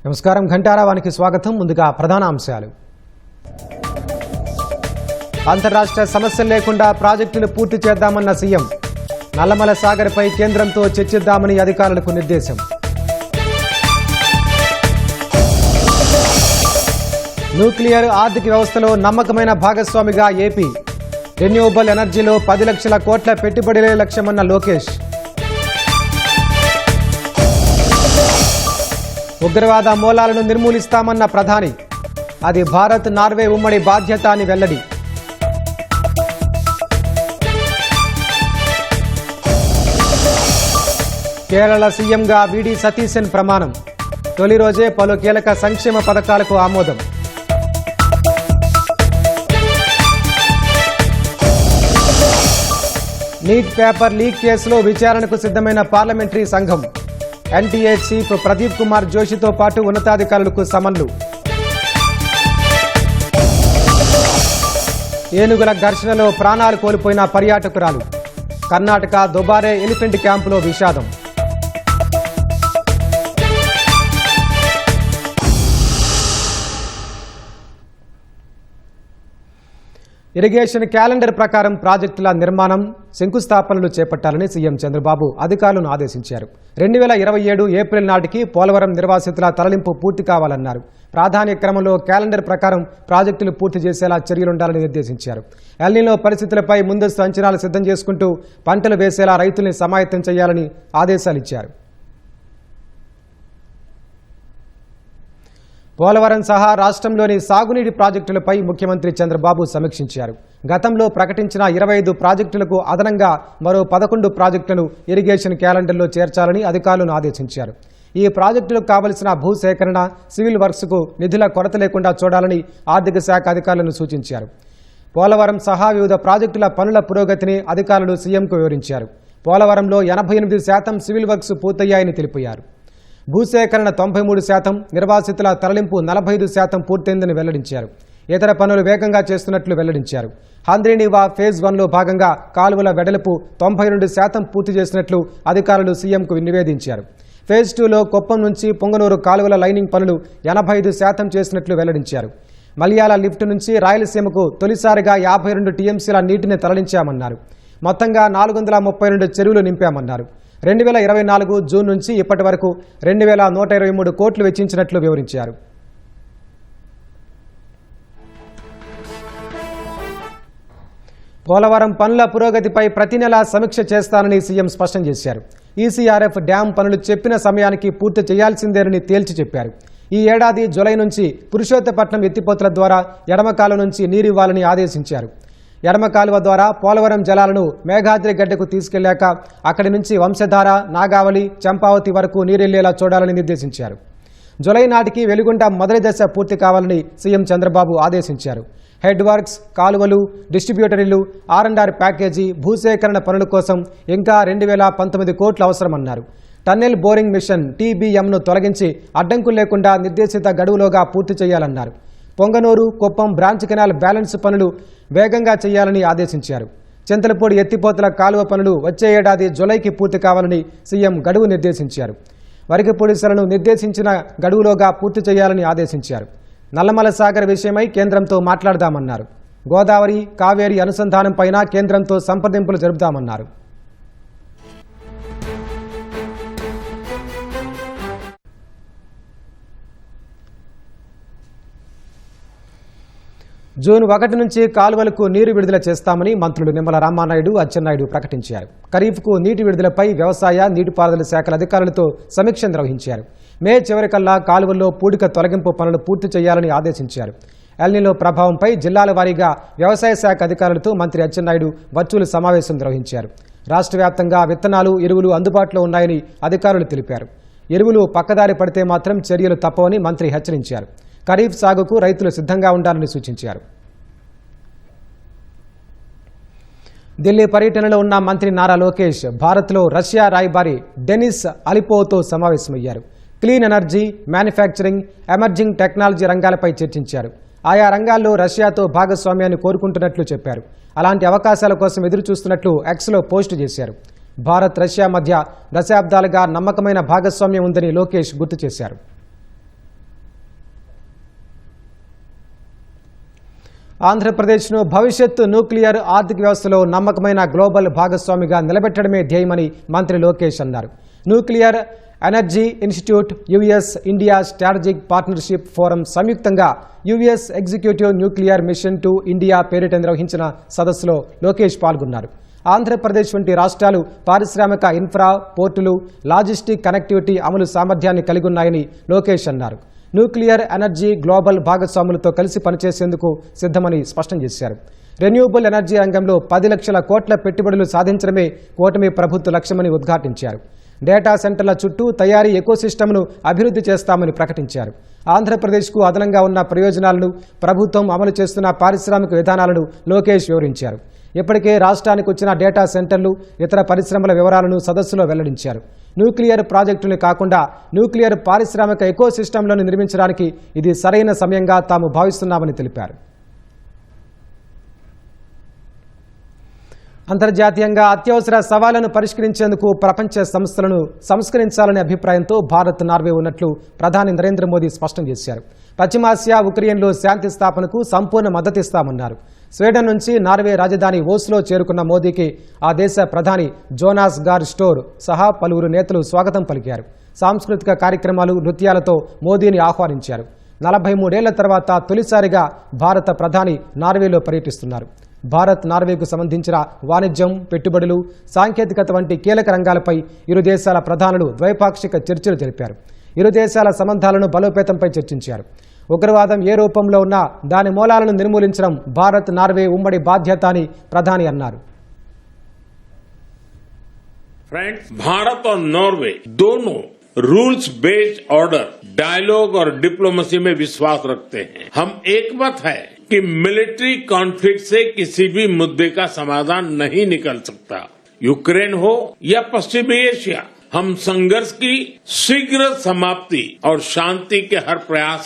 నమస్కారం ఘంటారావానికి స్వాగతం. ముందుగా ప్రధాన అంశాలు. అంతర్రాష్ట్ర సమస్యలు లేకుండా ప్రాజెక్టులు పూర్తి చేద్దామన్న సీఎం. నల్లమల సాగర్పై కేంద్రంతో చర్చిద్దామని అధికారులకు నిర్దేశం. న్యూక్లియర్ ఆర్థిక వ్యవస్థలో నమ్మకమైన భాగస్వామిగా ఏపీ. రెన్యూవబుల్ ఎనర్జీలో 10 లక్షల కోట్ల పెట్టుబడులే లక్ష్యమన్న లోకేష్. ఉగ్రవాద మూలాలను నిర్మూలిస్తామన్న ప్రధాని. అది భారత్ నార్వే ఉమ్మడి బాధ్యత అని వెల్లడి. కేరళ సీఎంగా వీడి సతీశన్ ప్రమాణం. తొలి రోజే పలు కీలక సంక్షేమ పథకాలకు ఆమోదం. నీట్ పేపర్ లీక్ కేసులో విచారణకు సిద్ధమైన పార్లమెంటరీ సంఘం. ఎన్టీఏ చీఫ్ ప్రదీప్ కుమార్ జోషితో పాటు ఉన్నతాధికారులకు సమన్లు. ఏనుగుల ఘర్షణలో ప్రాణాలు కోల్పోయిన పర్యాటకురాలు. కర్ణాటక దుబారే ఎలిఫెంట్ క్యాంపులో విషాదం. ఇరిగేషన్ క్యాలెండర్ ప్రకారం ప్రాజెక్టుల నిర్మాణం, శంకుస్థాపనలు చేపట్టాలని సీఎం చంద్రబాబు అధికారులను ఆదేశించారు. 2027 ఏప్రిల్ నాటికి పోలవరం నిర్వాసితుల తరలింపు పూర్తి కావాలన్నారు. ప్రాధాన్య క్రమంలో క్యాలెండర్ ప్రకారం ప్రాజెక్టులు పూర్తి చేసేలా చర్యలుండాలని నిర్దేశించారు. ఎల్నినో పరిస్థితులపై ముందస్తు అంచనాలు సిద్ధం చేసుకుంటూ పంటలు వేసేలా రైతుల్ని సమాయత్తం చేయాలని ఆదేశాలిచ్చారు. పోలవరం సహా రాష్ట్రంలోని సాగునీటి ప్రాజెక్టులపై ముఖ్యమంత్రి చంద్రబాబు సమీక్షించారు. గతంలో ప్రకటించిన 25 ప్రాజెక్టులకు అదనంగా మరో 11 ప్రాజెక్టులను ఇరిగేషన్ క్యాలెండర్లో చేర్చాలని అధికారులను ఆదేశించారు. ఈ ప్రాజెక్టులకు కావలసిన భూసేకరణ, సివిల్ వర్క్స్కు నిధుల కొరత లేకుండా చూడాలని ఆర్థిక శాఖ అధికారులను సూచించారు. పోలవరం సహా వివిధ ప్రాజెక్టుల పనుల పురోగతిని అధికారులు సీఎంకు వివరించారు. పోలవరంలో 88% సివిల్ వర్క్స్ పూర్తయ్యాయని తెలిపారు. భూసేకరణ 93%, నిర్వాసితుల తరలింపు 45% పూర్తయిందని వెల్లడించారు. ఇతర పనులు వేగంగా చేస్తున్నట్లు వెల్లడించారు. హంద్రీనీవా ఫేజ్ 1లో భాగంగా కాలువల వెడల్పు 92% పూర్తి చేసినట్లు అధికారులు సీఎంకు నివేదించారు. ఫేజ్ 2లో కొప్పం నుంచి పొంగనూరు కాలువల లైనింగ్ పనులు 85% చేసినట్లు వెల్లడించారు. మలయాళ లిఫ్ట్ నుంచి రాయలసీమకు తొలిసారిగా 52 టీఎంసీల నీటిని తరలించామన్నారు. మొత్తంగా 432 చెరువులు నింపామన్నారు. 2024 జూన్ నుంచి ఇప్పటి వరకు 2123 కోట్లు వెచ్చించినట్లు వివరించారు. పోలవరం పనుల పురోగతిపై ప్రతి నెలా సమీక్ష చేస్తానని సీఎం స్పష్టం చేశారు. ఈసీఆర్ఎఫ్ డ్యాం పనులు చెప్పిన సమయానికి పూర్తి చేయాల్సిందేనని తేల్చి చెప్పారు. ఈ ఏడాది జూలై నుంచి పురుషోత్తపట్నం ఎత్తిపోతల ద్వారా ఎడమ కాలువ నుంచి నీరివ్వాలని ఆదేశించారు. ఎడమ కాలువ ద్వారా పోలవరం జలాలను మేఘాద్రి గడ్డకు తీసుకెళ్లాక అక్కడి నుంచి వంశధార, నాగావళి, చంపావతి వరకు నీరెళ్లేలా చూడాలని నిర్దేశించారు. జూలై నాటికి వెలుగొండ మొదటి దశ పూర్తి కావాలని సీఎం చంద్రబాబు ఆదేశించారు. హెడ్ వర్క్స్, కాలువలు, డిస్ట్రిబ్యూటరీలు, R&R ప్యాకేజీ, భూసేకరణ పనుల కోసం ఇంకా 2019 కోట్లు అవసరమన్నారు. టన్నెల్ బోరింగ్ మిషన్ TBMను తొలగించి అడ్డంకులు లేకుండా నిర్దేశిత గడువులోగా పూర్తి చేయాలన్నారు. Punganur, Koppam branch canal balance పనులు వేగంగా చేయాలని ఆదేశించారు. చింతలపూడి ఎత్తిపోతల కాలువ పనులు వచ్చే ఏడాది జూలైకి పూర్తి కావాలని సీఎం గడువు నిర్దేశించారు. వరికపొడిసలను నిర్దేశించిన గడువులోగా పూర్తి చేయాలని ఆదేశించారు. నల్లమల సాగర్ విషయమై కేంద్రంతో మాట్లాడదామన్నారు. గోదావరి, కావేరీ అనుసంధానంపైన కేంద్రంతో సంప్రదింపులు జరుపుదామన్నారు. జూన్ 1 నుంచి కాలువలకు నీరు విడుదల చేస్తామని మంత్రులు నిమ్మల రామానాయుడు, అచ్చెన్నాయుడు ప్రకటించారు. ఖరీఫ్కు నీటి విడుదలపై వ్యవసాయ, నీటిపారుదల శాఖల అధికారులతో సమీక్ష నిర్వహించారు. మే చివరికల్లా కాలువల్లో పూడిక తొలగింపు పనులు పూర్తి చేయాలని ఆదేశించారు. ఎల్నినో ప్రభావంపై జిల్లాల వారీగా వ్యవసాయ శాఖ అధికారులతో మంత్రి అచ్చెన్నాయుడు వర్చువల్ సమావేశం నిర్వహించారు. రాష్ట్ర వ్యాప్తంగా విత్తనాలు, ఎరువులు అందుబాటులో ఉన్నాయని అధికారులు తెలిపారు. ఎరువులు పక్కదారి పడితే మాత్రం చర్యలు తప్పవని మంత్రి హెచ్చరించారు. ఖరీఫ్ సాగుకు రైతులు సిద్ధంగా ఉండాలని సూచించారు. ఢిల్లీ పర్యటనలో ఉన్న మంత్రి నారా లోకేష్ భారత్లో రష్యా రాయబారి డెనిస్ అలిపోవ్తో సమావేశమయ్యారు. Clean energy, manufacturing, emerging technology రంగాలపై చర్చించారు. ఆయా రంగాల్లో రష్యాతో భాగస్వామ్యాన్ని కోరుకుంటున్నట్లు చెప్పారు. అలాంటి అవకాశాల కోసం ఎదురుచూస్తున్నట్లు ఎక్స్లో పోస్టు చేశారు. భారత్ రష్యా మధ్య దశాబ్దాలుగా నమ్మకమైన భాగస్వామ్యం ఉందని లోకేష్ గుర్తు చేశారు. ఆంధ్రప్రదేశ్ను భవిష్యత్తు న్యూక్లియర్ ఆర్థిక వ్యవస్థలో నమ్మకమైన గ్లోబల్ భాగస్వామిగా నిలబెట్టడమే ధ్యేయమని మంత్రి లోకేష్ అన్నారు. Nuclear energy institute, US India strategic partnership forum సంయుక్తంగా US executive nuclear mission to India పేరిట నిర్వహించిన సదస్సులో లోకేష్ పాల్గొన్నారు. ఆంధ్రప్రదేశ్ వంటి రాష్ట్రాలు పారిశ్రామిక ఇన్ఫ్రా, పోర్టులు, లాజిస్టిక్ కనెక్టివిటీ అమలు సామర్థ్యాన్ని కలిగి ఉన్నాయని లోకేష్ అన్నారు. న్యూక్లియర్ ఎనర్జీ గ్లోబల్ భాగస్వాములతో కలిసి పనిచేసేందుకు సిద్ధమని స్పష్టం చేశారు. రెన్యూబుల్ ఎనర్జీ రంగంలో 10 లక్షల కోట్ల పెట్టుబడులు సాధించడమే కూటమి ప్రభుత్వ లక్ష్యమని ఉద్ఘాటించారు. డేటా సెంటర్ల చుట్టూ తయారీ ఎకోసిస్టమ్ను అభివృద్ధి చేస్తామని ప్రకటించారు. ఆంధ్రప్రదేశ్కు అదనంగా ఉన్న ప్రయోజనాలను, ప్రభుత్వం అమలు చేస్తున్న పారిశ్రామిక విధానాలను లోకేష్ వివరించారు. ఇప్పటికే రాష్ట్రానికి వచ్చిన డేటా సెంటర్లు, ఇతర పరిశ్రమల వివరాలను సదస్సులో వెల్లడించారు. న్యూక్లియర్ ప్రాజెక్టులు కాకుండా న్యూక్లియర్ పారిశ్రామిక ఎకోసిస్టమ్లను నిర్మించడానికి ఇది సరైన సమయంగా తాము భావిస్తున్నామని తెలిపారు. అంతర్జాతీయంగా అత్యవసర సవాళ్లను పరిష్కరించేందుకు ప్రపంచ సంస్థలను సంస్కరించాలనే అభిప్రాయంతో భారత్, నార్వే ఉన్నట్లు ప్రధాని నరేంద్ర మోదీ స్పష్టం చేశారు. పశ్చిమాసియా, ఉక్రెయిన్లో శాంతి స్థాపనకు సంపూర్ణ మద్దతిస్తామన్నారు. స్వీడన్ నుంచి నార్వే రాజధాని ఓస్లో చేరుకున్న మోదీకి ఆ దేశ ప్రధాని జోనాస్ గార్ స్టోర్ సహా పలువురు నేతలు స్వాగతం పలికారు. సాంస్కృతిక కార్యక్రమాలు, నృత్యాలతో మోదీని ఆహ్వానించారు. 43 ఏళ్ల తర్వాత తొలిసారిగా భారత ప్రధాని నార్వేలో పర్యటిస్తున్నారు. భారత్, నార్వేకు సంబంధించిన వాణిజ్యం, పెట్టుబడులు, సాంకేతికత వంటి కీలక రంగాలపై ఇరు దేశాల ప్రధానులు ద్వైపాక్షిక చర్చలు జరిపారు. ఇరు దేశాల సంబంధాలను బలోపేతంపై చర్చించారు. ఉగ్రవాదం ఏ రూపంలో ఉన్నా దాని మూలాలను నిర్మూలించడం భారత్, నార్వే ఉమ్మడి బాధ్యత అని ప్రధాని అన్నారు. फ्रेंड्स, भारत और नॉर्वे दोनों रूल्स बेस्ड ऑर्डर, डायलॉग और डिप्लोमेसी में विश्वास रखते हैं. हम एकमत है कि मिलिट्री कॉन्फ्लिक्ट से किसी भी मुद्दे का समाधान नहीं निकल सकता. यूक्रेन हो या पश्चिमी एशिया, हम संघर्ष की शीघ्र समाप्ति और शांति के हर प्रयास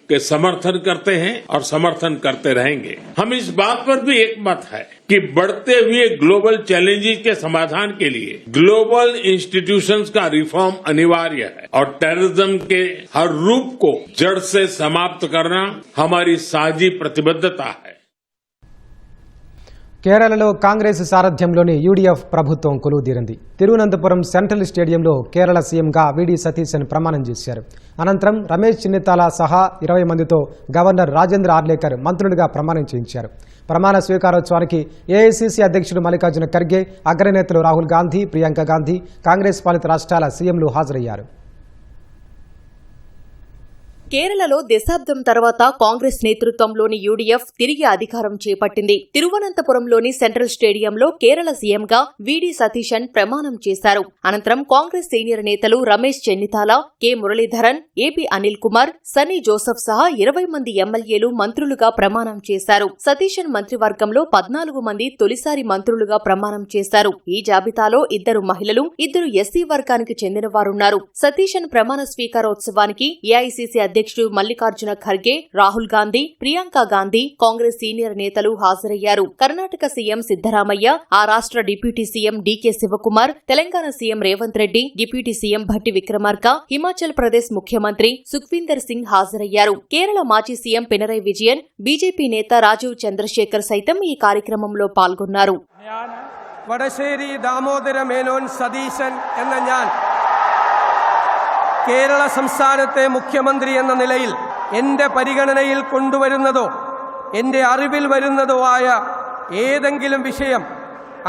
के समर्थन करते हैं और समर्थन करते रहेंगे. हम इस बात पर भी एकमत है कि बढ़ते हुए ग्लोबल चैलेंजेस के समाधान के लिए ग्लोबल इंस्टीट्यूशंस का रिफॉर्म अनिवार्य है और टेररिज्म के हर रूप को जड़ से समाप्त करना हमारी साझी प्रतिबद्धता है. కేరళలో కాంగ్రెస్ సారథ్యంలోని యూడీఎఫ్ ప్రభుత్వం కొలువుదీరింది. తిరువనంతపురం సెంట్రల్ స్టేడియంలో కేరళ సీఎంగా వీడి సతీశన్ ప్రమాణం చేశారు. అనంతరం రమేష్ చెన్నితాల సహా 20 మందితో గవర్నర్ రాజేంద్ర ఆర్లేకర్ మంత్రులుగా ప్రమాణం చేయించారు. ప్రమాణ స్వీకారోత్సవానికి ఏఐసీసీ అధ్యక్షుడు మల్లికార్జున ఖర్గే, అగ్రనేతలు రాహుల్ గాంధీ, ప్రియాంక గాంధీ, కాంగ్రెస్ పాలిత రాష్ట్రాల సీఎంలు హాజరయ్యారు. కేరళలో దశాబ్దం తర్వాత కాంగ్రెస్ నేతృత్వంలోని యూడీఎఫ్ తిరిగి అధికారం చేపట్టింది. తిరువనంతపురంలోని సెంట్రల్ స్టేడియంలో కేరళ సీఎంగా వీడి సతీశన్ ప్రమాణం చేశారు. అనంతరం కాంగ్రెస్ సీనియర్ నేతలు రమేష్ చెన్నితాల, కె మురళీధరన్, ఏపీ అనిల్ కుమార్, సన్నీ జోసెఫ్ సహా 20 మంది ఎమ్మెల్యేలు మంత్రులుగా ప్రమాణం చేశారు. సతీశన్ మంత్రివర్గంలో 14 మంది తొలిసారి మంత్రులుగా ప్రమాణం చేశారు. ఈ జాబితాలో 2 మహిళలు, 2 ఎస్సీ వర్గానికి చెందినవారున్నారు. సతీశన్ ప్రమాణ స్వీకారోత్సవానికి ఏఐసీసీ అధ్యక్షుడు మల్లికార్జున ఖర్గే, రాహుల్ గాంధీ, ప్రియాంక గాంధీ, కాంగ్రెస్ సీనియర్ నేతలు హాజరయ్యారు. కర్ణాటక సీఎం సిద్దరామయ్య, ఆ రాష్ట్ర deputy CM DK Shivakumar, Telangana CM Revanth Reddy, deputy CM Bhatti Vikramarka, Himachal Pradesh ముఖ్యమంత్రి సుఖ్వీందర్ సింగ్ హాజరయ్యారు. కేరళ మాజీ సీఎం పినరయ్ విజయన్, బీజేపీ నేత రాజీవ్ చంద్రశేఖర్ సైతం ఈ కార్యక్రమంలో పాల్గొన్నారు. വടശ്ശേരി ദാമോദര മേനോൻ സതീശൻ എന്ന ഞാൻ കേരള സംസ്ഥാനത്തെ മുഖ്യമന്ത്രി എന്ന നിലയിൽ എൻ്റെ പരിഗണനയിൽ കൊണ്ടുവരുന്നതോ എൻ്റെ അറിവിൽ വരുന്നതോ ആയ ഏതെങ്കിലും വിഷയം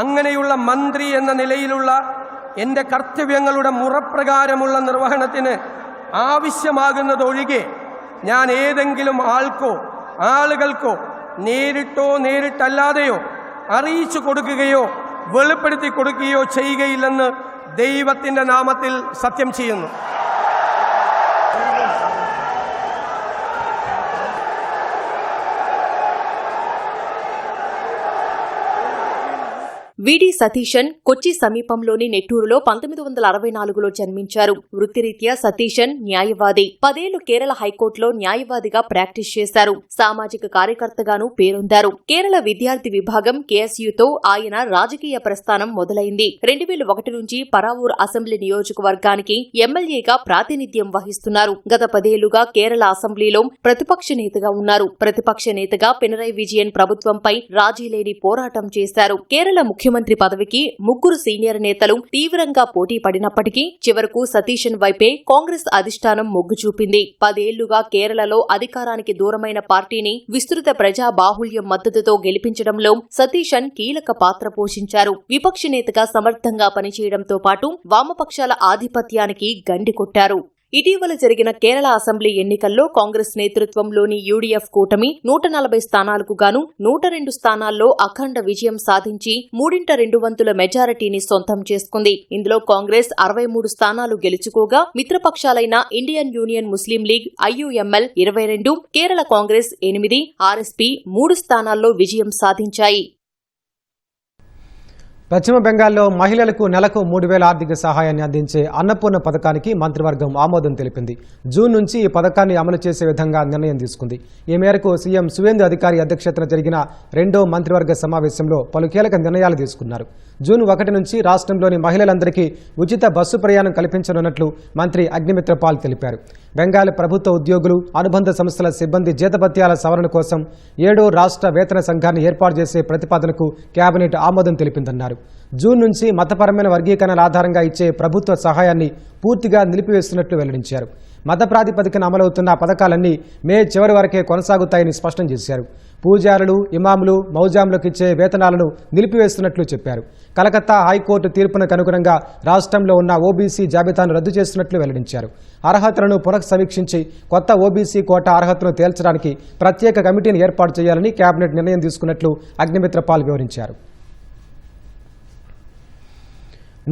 അങ്ങനെയുള്ള മന്ത്രി എന്ന നിലയിലുള്ള എൻ്റെ കർത്തവ്യങ്ങളുടെ മുറപ്രകാരമുള്ള നിർവഹണത്തിന് ആവശ്യമാകുന്നതൊഴികെ ഞാൻ ഏതെങ്കിലും ആൾക്കോ ആളുകൾക്കോ നേരിട്ടോ നേരിട്ടല്ലാതെയോ അറിയിച്ചു കൊടുക്കുകയോ വെളിപ്പെടുത്തി കൊടുക്കുകയോ ചെയ്യുകയില്ലെന്ന് ദൈവത്തിൻ്റെ നാമത്തിൽ സത്യം ചെയ്യുന്നു. విడి సతీశన్ కొచ్చి సమీపంలోని నెట్టూరులో 1964లో జన్మించారు. వృత్తిరీత్యా సతీశన్ న్యాయవాది. 10 ఏళ్లు కేరళ హైకోర్టులో న్యాయవాదిగా ప్రాక్టీస్ చేశారు. సామాజిక కార్యకర్తగానూ పేరొందారు. కేరళ విద్యార్థి విభాగం కేఎస్యూతో ఆయన రాజకీయ ప్రస్థానం మొదలైంది. 2001 నుంచి పరావూర్ అసెంబ్లీ నియోజకవర్గానికి ఎమ్మెల్యేగా ప్రాతినిధ్యం వహిస్తున్నారు. గత 10 ఏళ్లుగా కేరళ అసెంబ్లీలో ప్రతిపక్ష నేతగా ఉన్నారు. ప్రతిపక్ష నేతగా పినరయ్ విజయన్ ప్రభుత్వంపై రాజీలేని పోరాటం చేశారు. కేరళ ముఖ్యమంత్రి పదవికి 3 సీనియర్ నేతలు తీవ్రంగా పోటీ పడినప్పటికీ చివరకు సతీశన్ వైపే కాంగ్రెస్ అధిష్టానం మొగ్గు చూపింది. 10 ఏళ్లుగా కేరళలో అధికారానికి దూరమైన పార్టీని విస్తృత ప్రజా బాహుళ్యం మద్దతుతో గెలిపించడంలో సతీశన్ కీలక పాత్ర పోషించారు. విపక్ష నేతగా సమర్థంగా పనిచేయడంతో పాటు వామపక్షాల ఆధిపత్యానికి గండి కొట్టారు. ఇటీవల జరిగిన కేరళ అసెంబ్లీ ఎన్నికల్లో కాంగ్రెస్ నేతృత్వంలోని యూడీఎఫ్ కూటమి 140 స్థానాలకు గాను 102 స్థానాల్లో అఖండ విజయం సాధించి 3/2 మెజారిటీని సొంతం చేసుకుంది. ఇందులో కాంగ్రెస్ 63 స్థానాలు గెలుచుకోగా మిత్రపక్షాలైన Indian union Muslim league IUML 22, Kerala Congress 8, RSP 3 స్థానాల్లో విజయం సాధించాయి. పశ్చిమ బెంగాల్లో మహిళలకు నెలకు 3,000 ఆర్థిక సహాయాన్ని అందించే అన్నపూర్ణ పథకానికి మంత్రివర్గం ఆమోదం తెలిపింది. జూన్ నుంచి ఈ పథకాన్ని అమలు చేసే విధంగా నిర్ణయం తీసుకుంది. ఈ మేరకు సీఎం సువేందు అధికారి అధ్యక్షతన జరిగిన 2వ మంత్రివర్గ సమావేశంలో పలు కీలక నిర్ణయాలు తీసుకున్నారు. జూన్ 1 నుంచి రాష్ట్రంలోని మహిళలందరికీ ఉచిత బస్సు ప్రయాణం కల్పించనున్నట్లు మంత్రి అగ్నిమిత్రపాల్ తెలిపారు. బెంగాల్ ప్రభుత్వ ఉద్యోగులు, అనుబంధ సంస్థల సిబ్బంది జీతభత్యాల సవరణ కోసం 7వ రాష్ట్ర వేతన సంఘాన్ని ఏర్పాటు చేసే ప్రతిపాదనకు కేబినెట్ ఆమోదం తెలిపిందన్నారు. జూన్ నుంచి మతపరమైన వర్గీకరణల ఆధారంగా ఇచ్చే ప్రభుత్వ సహాయాన్ని పూర్తిగా నిలిపివేస్తున్నట్లు వెల్లడించారు. మత ప్రాతిపదికన అమలవుతున్న పథకాలన్నీ మే చివరి వరకే కొనసాగుతాయని స్పష్టం చేశారు. పూజారులు, ఇమాములు, మౌజాంలకు ఇచ్చే వేతనాలను నిలిపివేస్తున్నట్లు చెప్పారు. కలకత్తా హైకోర్టు తీర్పునకు అనుగుణంగా రాష్ట్రంలో ఉన్న ఓబీసీ జాబితాను రద్దు చేస్తున్నట్లు వెల్లడించారు. అర్హతలను పునఃసమీక్షించి కొత్త ఓబీసీ కోటా అర్హతను తేల్చడానికి ప్రత్యేక కమిటీని ఏర్పాటు చేయాలని కేబినెట్ నిర్ణయం తీసుకున్నట్లు అగ్నిమిత్రపాల్ వివరించారు.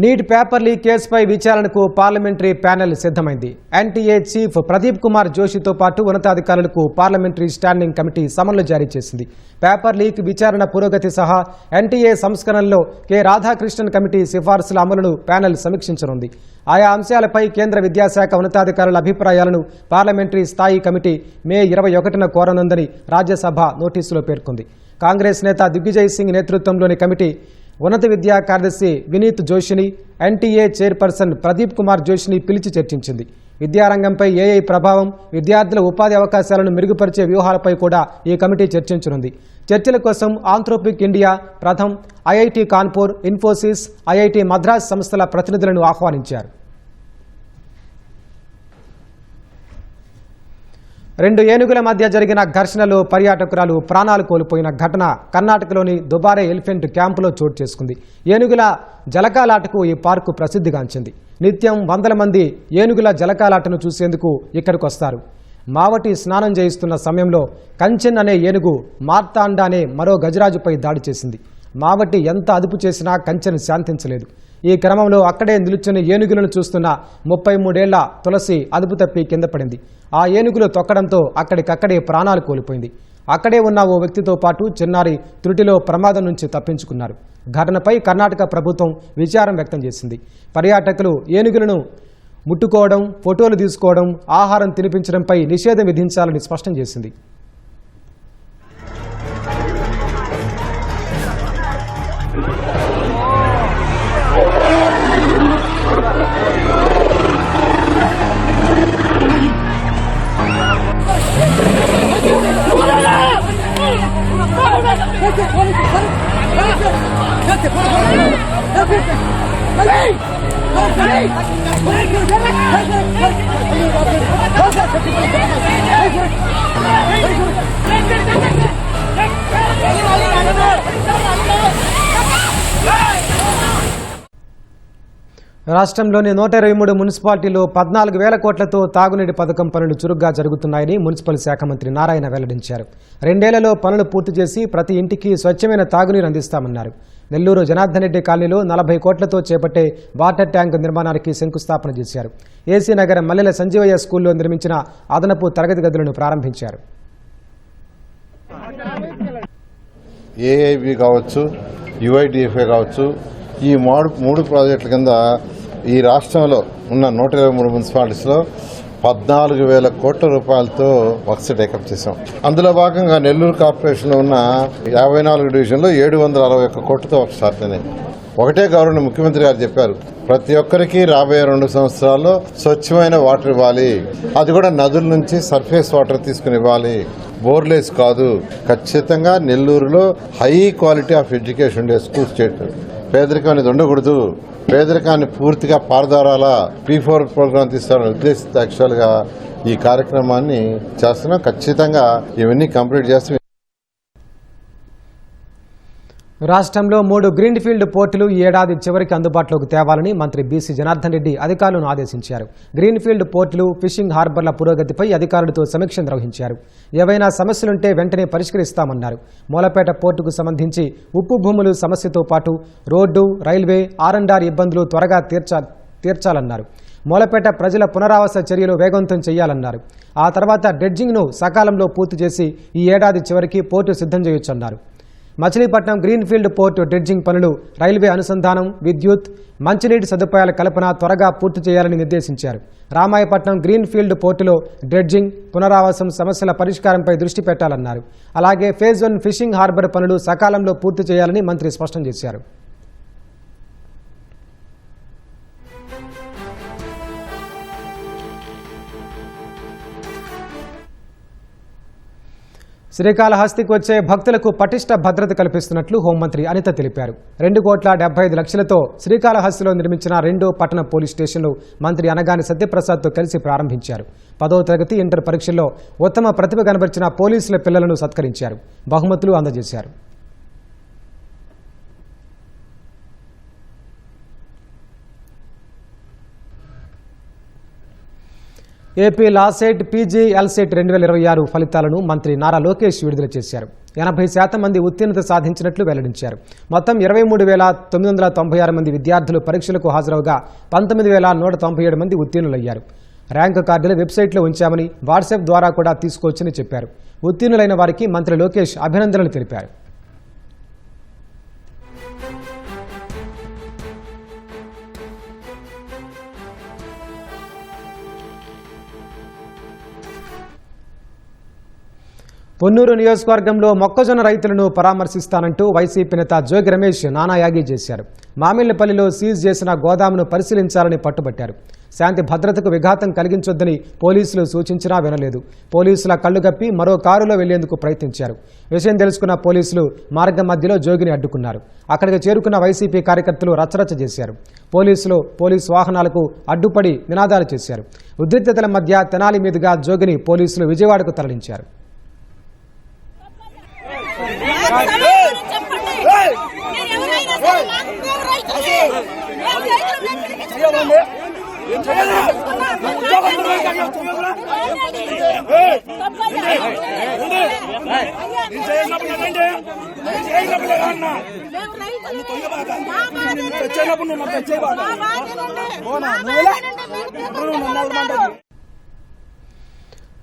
నీట్ పేపర్ లీక్ కేసుపై విచారణకు పార్లమెంటరీ ప్యానెల్ సిద్ధమైంది. ఎన్టీఏ చీఫ్ ప్రదీప్ కుమార్ జోషితో పాటు ఉన్నతాధికారులకు పార్లమెంటరీ స్టాండింగ్ కమిటీ సమన్లు జారీ చేసింది. పేపర్ లీక్ విచారణ పురోగతి సహా ఎన్టీఏ సంస్కరణల్లో కె రాధాకృష్ణన్ కమిటీ సిఫార్సుల అమలును ప్యానెల్ సమీక్షించనుంది. ఆయా అంశాలపై కేంద్ర విద్యాశాఖ ఉన్నతాధికారుల అభిప్రాయాలను పార్లమెంటరీ స్థాయి కమిటీ మే 21న కోరనుందని రాజ్యసభ నోటీసులో పేర్కొంది. కాంగ్రెస్ నేత దిగ్విజయ్ సింగ్ నేతృత్వంలోని కమిటీ ఉన్నత విద్యా కార్యదర్శి వినీత్ జోషిని, ఎన్టీఏ చైర్పర్సన్ ప్రదీప్ కుమార్ జోషిని పిలిచి చర్చించింది. విద్యారంగంపై ఏఐ ప్రభావం, విద్యార్థుల ఉపాధి అవకాశాలను మెరుగుపరిచే వ్యూహాలపై కూడా ఈ కమిటీ చర్చించనుంది. చర్చల కోసం Anthropic India, Pratham, IIT Kanpur, Infosys, IIT Madras సంస్థల ప్రతినిధులను ఆహ్వానించారు. 2 ఏనుగుల మధ్య జరిగిన ఘర్షణలో పర్యాటకురాలు ప్రాణాలు కోల్పోయిన ఘటన కర్ణాటకలోని దుబారే ఎలిఫెంట్ క్యాంపులో చోటు చేసుకుంది. ఏనుగుల జలకాలాటకు ఈ పార్కు ప్రసిద్ధిగాంచింది. నిత్యం వందల మంది ఏనుగుల జలకాలాటను చూసేందుకు ఇక్కడికి వస్తారు. మావటి స్నానం చేయిస్తున్న సమయంలో కంచెన్ అనే ఏనుగు మార్తాండ అనే మరో గజరాజుపై దాడి చేసింది. మావటి ఎంత అదుపు చేసినా కంచెన్ శాంతించలేదు. ఈ క్రమంలో అక్కడే నిలుచుని ఏనుగులను చూస్తున్న 33 ఏళ్ల తులసి అదుపు తప్పి కింద పడింది. ఆ ఏనుగులు తొక్కడంతో అక్కడికక్కడే ప్రాణాలు కోల్పోయింది. అక్కడే ఉన్న ఓ వ్యక్తితో పాటు చిన్నారి త్రుటిలో ప్రమాదం నుంచి తప్పించుకున్నారు. ఘటనపై కర్ణాటక ప్రభుత్వం విచారం వ్యక్తం చేసింది. పర్యాటకులు ఏనుగులను ముట్టుకోవడం, ఫోటోలు తీసుకోవడం, ఆహారం తినిపించడంపై నిషేధం విధించాలని స్పష్టం చేసింది. రాష్ట్రంలోని 123 మున్సిపాలిటీలో 14,000 కోట్లతో తాగునీటి పథకం పనులు చురుగ్గా జరుగుతున్నాయని మున్సిపల్ శాఖ మంత్రి నారాయణ వెల్లడించారు. 2 ఏళ్లలో పనులు పూర్తి చేసి ప్రతి ఇంటికి స్వచ్ఛమైన తాగునీరు అందిస్తామన్నారు. నెల్లూరు జనార్దన్ రెడ్డి కాలనీలో 40 కోట్లతో చేపట్టే వాటర్ ట్యాంక్ నిర్మాణానికి శంకుస్థాపన చేశారు. ఏసీ నగరం మల్లెల సంజీవయ్య స్కూల్లో నిర్మించిన అదనపు తరగతి గదులను ప్రారంభించారు. ఏఐబి కావచ్చు, యుఐడిఎఫ్ఏ కావచ్చు, ఈ మూడు ప్రాజెక్టుల కింద ఈ రాష్ట్రంలో ఉన్న 123 మున్సిపాలిటీస్లో 14,000 కోట్ల రూపాయలతో వర్క్స్ టేకప్ చేశాం. అందులో భాగంగా నెల్లూరు కార్పొరేషన్లో ఉన్న 54 డివిజన్లో 761 కోట్లతో వర్క్ స్టార్ట్ అయినాయి. ఒకటే గౌరవ ముఖ్యమంత్రి గారు చెప్పారు, ప్రతి ఒక్కరికి రాబోయే 2 సంవత్సరాల్లో స్వచ్ఛమైన వాటర్ ఇవ్వాలి, అది కూడా నదుల నుంచి సర్ఫేస్ వాటర్ తీసుకుని ఇవ్వాలి, బోర్లేస్ కాదు. ఖచ్చితంగా నెల్లూరులో హై క్వాలిటీ ఆఫ్ ఎడ్యుకేషన్ ఉండే స్కూల్ స్టేట్, పేదరికం అనేది ఉండకూడదు. పేదరికాన్ని పూర్తిగా పారదారాల P4 ప్రోగ్రాం తీసుకోవాలని ఉద్దేశిత యాక్చువల్గా ఈ కార్యక్రమాన్ని చేస్తున్నాం. ఖచ్చితంగా ఇవన్నీ కంప్లీట్ చేస్తాం. రాష్ట్రంలో 3 గ్రీన్ఫీల్డ్ పోర్టులు ఈ ఏడాది చివరికి అందుబాటులోకి తేవాలని మంత్రి బీసీ జనార్దన్ రెడ్డి అధికారులను ఆదేశించారు. గ్రీన్ఫీల్డ్ పోర్టులు, ఫిషింగ్ హార్బర్ల పురోగతిపై అధికారులతో సమీక్ష నిర్వహించారు. ఏవైనా సమస్యలుంటే వెంటనే పరిష్కరిస్తామన్నారు. మూలపేట పోర్టుకు సంబంధించి ఉప్పు భూములు సమస్యతో పాటు రోడ్డు, రైల్వే, R&R ఇబ్బందులు త్వరగా తీర్చాలన్నారు. మూలపేట ప్రజల పునరావాస చర్యలు వేగవంతం చేయాలన్నారు. ఆ తర్వాత డ్రెడ్జింగ్ను సకాలంలో పూర్తి చేసి ఈ ఏడాది చివరికి పోర్టు సిద్ధం చేయొచ్చన్నారు. మచిలీపట్నం గ్రీన్ఫీల్డ్ పోర్టు డ్రెడ్జింగ్ పనులు, రైల్వే అనుసంధానం, విద్యుత్, మంచినీటి సదుపాయాల కల్పన త్వరగా పూర్తి చేయాలని నిర్దేశించారు. రామాయపట్నం గ్రీన్ఫీల్డ్ పోర్టులో డ్రెడ్జింగ్, పునరావాసం సమస్యల పరిష్కారంపై దృష్టి పెట్టాలన్నారు. అలాగే ఫేజ్ 1 ఫిషింగ్ హార్బర్ పనులు సకాలంలో పూర్తి చేయాలని మంత్రి స్పష్టం చేశారు. శ్రీకాళహస్తికి వచ్చే భక్తులకు పటిష్ట భద్రత కల్పిస్తున్నట్లు హోంమంత్రి అనిత తెలిపారు. 2,75,00,000తో శ్రీకాళహస్తిలో నిర్మించిన 2వ పట్టణ పోలీస్ స్టేషన్లు మంత్రి అనగాని సత్యప్రసాద్తో కలిసి ప్రారంభించారు. 10వ తరగతి ఇంటర్ పరీక్షల్లో ఉత్తమ ప్రతిభ కనబరిచిన పోలీసుల పిల్లలను సత్కరించారు. బహుమతులు అందజేశారు. ఏపీ లాసెట్ పీజీ ఎల్సెట్ 2026 ఫలితాలను మంత్రి నారా లోకేష్ విడుదల చేశారు. 80% మంది ఉత్తీర్ణత సాధించినట్లు వెల్లడించారు. మొత్తం 23,996 మంది విద్యార్థులు పరీక్షలకు హాజరవగా 19,197 మంది ఉత్తీర్ణులయ్యారు. ర్యాంకు కార్డులు వెబ్సైట్లో ఉంచామని, వాట్సాప్ ద్వారా కూడా తీసుకోవచ్చని చెప్పారు. ఉత్తీర్ణులైన వారికి మంత్రి లోకేష్ అభినందనలు తెలిపారు. పొన్నూరు నియోజకవర్గంలో మొక్కజొన్న రైతులను పరామర్శిస్తానంటూ వైసీపీ నేత జోగి రమేష్ నానాయాగి చేశారు. మామిళ్లపల్లిలో సీజ్ చేసిన గోదామును పరిశీలించాలని పట్టుబట్టారు. శాంతి భద్రతకు విఘాతం కలిగించొద్దని పోలీసులు సూచించినా వినలేదు. పోలీసుల కళ్లుగప్పి మరో కారులో వెళ్లేందుకు ప్రయత్నించారు. విషయం తెలుసుకున్న పోలీసులు మార్గం మధ్యలో జోగిని అడ్డుకున్నారు. అక్కడికి చేరుకున్న వైసీపీ కార్యకర్తలు రచ్చరచ్చ చేశారు. పోలీసు వాహనాలకు అడ్డుపడి నినాదాలు చేశారు. ఉద్రిక్తతల మధ్య తెనాలి మీదుగా జోగిని పోలీసులు విజయవాడకు తరలించారు.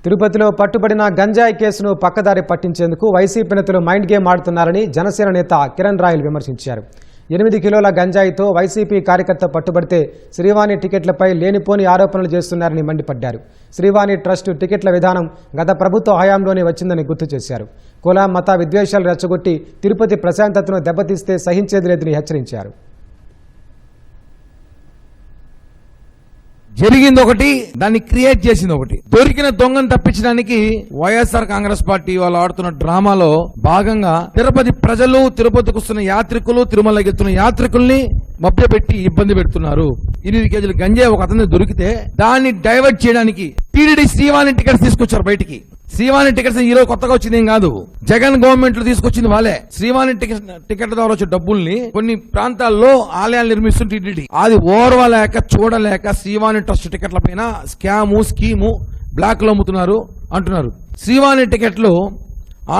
తిరుపతిలో పట్టుబడిన గంజాయి కేసును పక్కదారి పట్టించేందుకు వైసీపీ నేతలు మైండ్ గేమ్ ఆడుతున్నారని జనసేన నేత కిరణ్ రాయల్ విమర్శించారు. 8 కిలోల గంజాయితో వైసీపీ కార్యకర్త పట్టుబడితే శ్రీవాణి టికెట్లపై లేనిపోని ఆరోపణలు చేస్తున్నారని మండిపడ్డారు. శ్రీవాణి ట్రస్ట్ టికెట్ల విధానం గత ప్రభుత్వ హయాంలోనే వచ్చిందని గుర్తు చేశారు. కుల మత విద్వేషాలు రెచ్చగొట్టి తిరుపతి ప్రశాంతతను దెబ్బతీస్తే సహించేది లేదని హెచ్చరించారు. జరిగింది ఒకటి, దాన్ని క్రియేట్ చేసింది ఒకటి. దొరికిన దొంగను తప్పించడానికి వైఎస్ఆర్ కాంగ్రెస్ పార్టీ వాళ్ళు ఆడుతున్న డ్రామాలో భాగంగా తిరుపతి ప్రజలు, తిరుపతికి వస్తున్న యాత్రికులు, తిరుమలకి వెళ్తున్న యాత్రికుల్ని మభ్యపెట్టి ఇబ్బంది పెడుతున్నారు. 8 కేజీల గంజాయి ఒక అతను దొరికితే దాన్ని డైవర్ట్ చేయడానికి టీడీడీ శ్రీవాణి టికెట్స్ తీసుకొచ్చారు బయటికి. శ్రీవాణి టికెట్స్ ఈరోజు కొత్తగా వచ్చింది ఏం కాదు, జగన్ గవర్నమెంట్ లో తీసుకొచ్చింది వాళ్ళే. శ్రీవాణి టికెట్ ద్వారా వచ్చే డబ్బుల్ని కొన్ని ప్రాంతాల్లో ఆలయాలు నిర్మిస్తుంది టీడీడీ. అది ఓర్వలేక చూడలేక శ్రీవాణి ట్రస్ట్ టికెట్ల పైన స్కీము బ్లాక్ లో అమ్ముతున్నారు అంటున్నారు. శ్రీవాణి టికెట్లు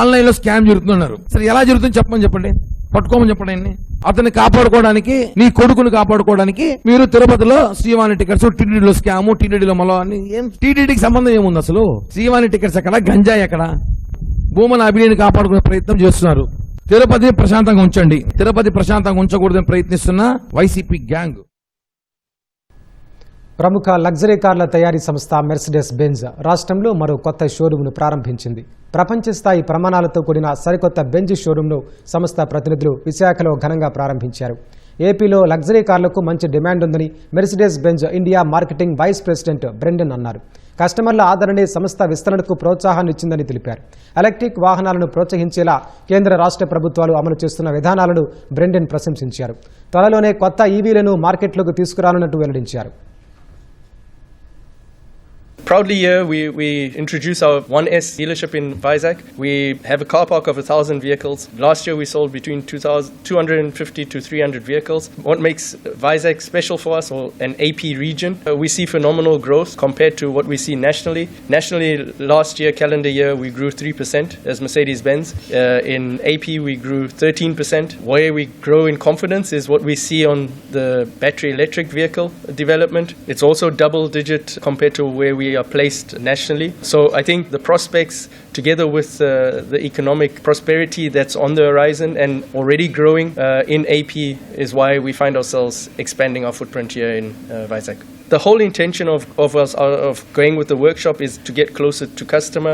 ఆన్లైన్ లో స్కామ్ జరుగుతున్నారు. సరే ఎలా జరుగుతుంది చెప్పండి, పట్టుకోమని చెప్పండి. అతన్ని కాపాడుకోవడానికి, నీ కొడుకుని కాపాడుకోవడానికి మీరు తిరుపతిలో శ్రీవాణి టికెట్స్, టీటీడీలో స్కాము, టీటీడీలో మళ్ళీ ఏం, టీటీడీకి సంబంధం ఏముంది అసలు? శ్రీవాణి టికెట్స్ ఎక్కడ, గంజాయి ఎక్కడ? భూముల అభివృద్ధిని కాపాడుకునే ప్రయత్నం చేస్తున్నారు. తిరుపతిని ప్రశాంతంగా ఉంచండి. తిరుపతి ప్రశాంతంగా ఉంచకూడదని ప్రయత్నిస్తున్న వైసీపీ గ్యాంగ్. ప్రముఖ లగ్జరీ కార్ల తయారీ సంస్థ మెర్సిడెస్ బెంజ్ రాష్ట్రంలో మరో కొత్త షోరూంను ప్రారంభించింది. ప్రపంచ స్థాయి ప్రమాణాలతో కూడిన సరికొత్త బెంజ్ షోరూంను సంస్థ ప్రతినిధులు విశాఖలో ఘనంగా ప్రారంభించారు. ఏపీలో లగ్జరీ కార్లకు మంచి డిమాండ్ ఉందని Mercedes Benz India marketing vice president Brendan అన్నారు. కస్టమర్ల ఆదరణే సంస్థ విస్తరణకు ప్రోత్సాహాన్నిచ్చిందని తెలిపారు. ఎలక్ట్రిక్ వాహనాలను ప్రోత్సహించేలా కేంద్ర రాష్ట్ర ప్రభుత్వాలు అమలు చేస్తున్న విధానాలను బ్రెండన్ ప్రశంసించారు. త్వరలోనే కొత్త ఈవీలను మార్కెట్లోకి తీసుకురానున్నట్టు వెల్లడించారు. Proudly here, we introduce our 1S dealership in Vizag. We have a car park of 1,000 vehicles. Last year we sold between 250 to 300 vehicles. What makes Vizag special for us, or an AP region, we see phenomenal growth compared to what we see nationally. Nationally, last year, calendar year, we grew 3% as Mercedes-Benz. In AP, we grew 13%. Where we grow in confidence is what we see on the battery electric vehicle development. It's also double digit compared to where we are placed nationally. So I think the prospects, together with the economic prosperity that's on the horizon and already growing in AP, is why we find ourselves expanding our footprint here in Vizag. The whole intention of us of going with the workshop is to get closer to customer,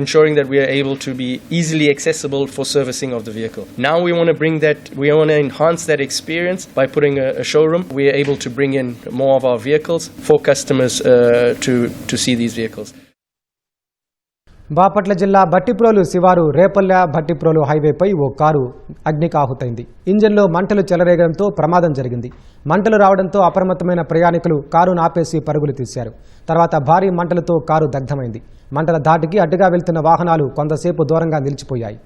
ensuring that we are able to be easily accessible for servicing of the vehicle. Now we want to enhance that experience by putting a showroom. We are able to bring in more of our vehicles for customers to see these vehicles. Bapatla జిల్లా భట్టిప్రోలు శివారు రేపల్లె భట్టిప్రోలు హైవేపై ఓ car అగ్నికాహుతైంది. ఇంజన్లో మంటలు చెలరేగడంతో ప్రమాదం జరిగింది. మంటలు రావడంతో అప్రమత్తమైన ప్రయాణికులు కారును ఆపేసి పరుగులు తీశారు. తర్వాత భారీ మంటలతో కారు దగ్ధమైంది. మంటల ధాటికి అడ్డుగా వెళ్తున్న వాహనాలు కొంతసేపు దూరంగా నిలిచిపోయాయి.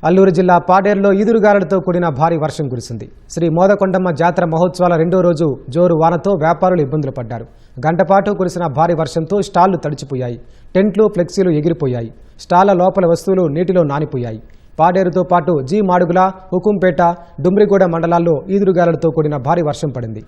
అల్లూరు జిల్లా పాడేరులో ఈదురుగాలులతో కూడిన భారీ వర్షం కురిసింది. శ్రీ మోదకొండమ్మ జాతర మహోత్సవాల రెండో రోజు జోరు వానతో వ్యాపారులు ఇబ్బందులు పడ్డారు. గంటపాటు కురిసిన భారీ వర్షంతో స్టాళ్లు తడిచిపోయాయి. టెంట్లు, ఫ్లెక్సీలు ఎగిరిపోయాయి. స్టాళ్ల లోపల వస్తువులు నీటిలో నానిపోయాయి. పాడేరుతో పాటు జీ మాడుగుల, హుకుంపేట, డుమ్రిగూడ మండలాల్లో ఈదురుగాలులతో కూడిన భారీ వర్షం పడింది.